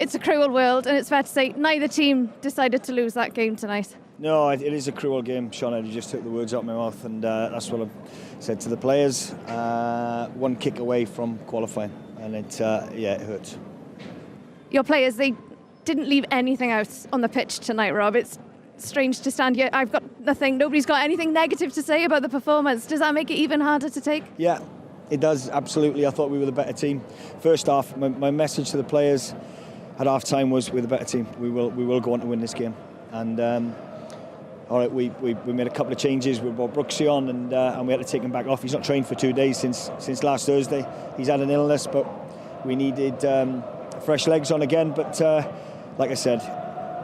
it's a cruel world, and it's fair to say neither team decided to lose that game tonight. No, it is a cruel game. Sean, you just took the words out of my mouth, and that's what I've said to the players. One kick away from qualifying, and it hurts. Your players, they didn't leave anything out on the pitch tonight, Rob. It's strange to stand here. I've got nothing. Nobody's got anything negative to say about the performance. Does that make it even harder to take? Yeah, it does, absolutely. I thought we were the better team. First half, my message to the players at half time was we're the better team. We will go on to win this game. And all right, we made a couple of changes. We brought Brooksy on, and we had to take him back off. He's not trained for 2 days since last Thursday. He's had an illness, but we needed fresh legs on again. But like I said,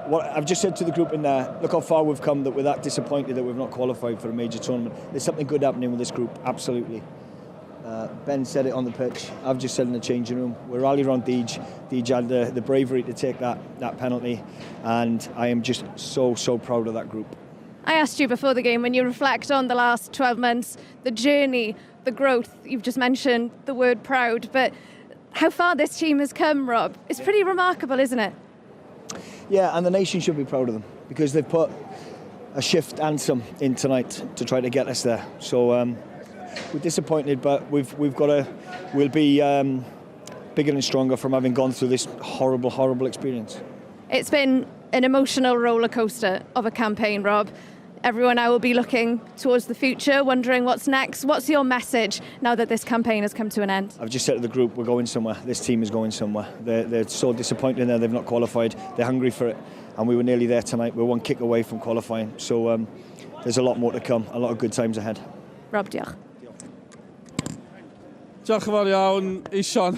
what I've just said to the group in there, look how far we've come, that we're that disappointed that we've not qualified for a major tournament. There's something good happening with this group, absolutely. Ben said it on the pitch. I've just said in the changing room. We're rallying around Deej. Deej had the bravery to take that penalty, and I am just so proud of that group. I asked you before the game, when you reflect on the last 12 months, the journey, the growth, you've just mentioned the word proud, but how far this team has come, Rob, it's pretty remarkable, isn't it? Yeah, and the nation should be proud of them, because they've put a shift and some in tonight to try to get us there. So we're disappointed, but we'll be bigger and stronger from having gone through this horrible experience. It's been an emotional roller coaster of a campaign, Rob. Everyone now will be looking towards the future, wondering what's next. What's your message now that this campaign has come to an end? I've just said to the group, we're going somewhere. This team is going somewhere. They're so disappointed in there, they've not qualified. They're hungry for it, and we were nearly there tonight. We're one kick away from qualifying. So there's a lot more to come, a lot of good times ahead. Rob, diolch. Diolch yn fawr iawn i Sean.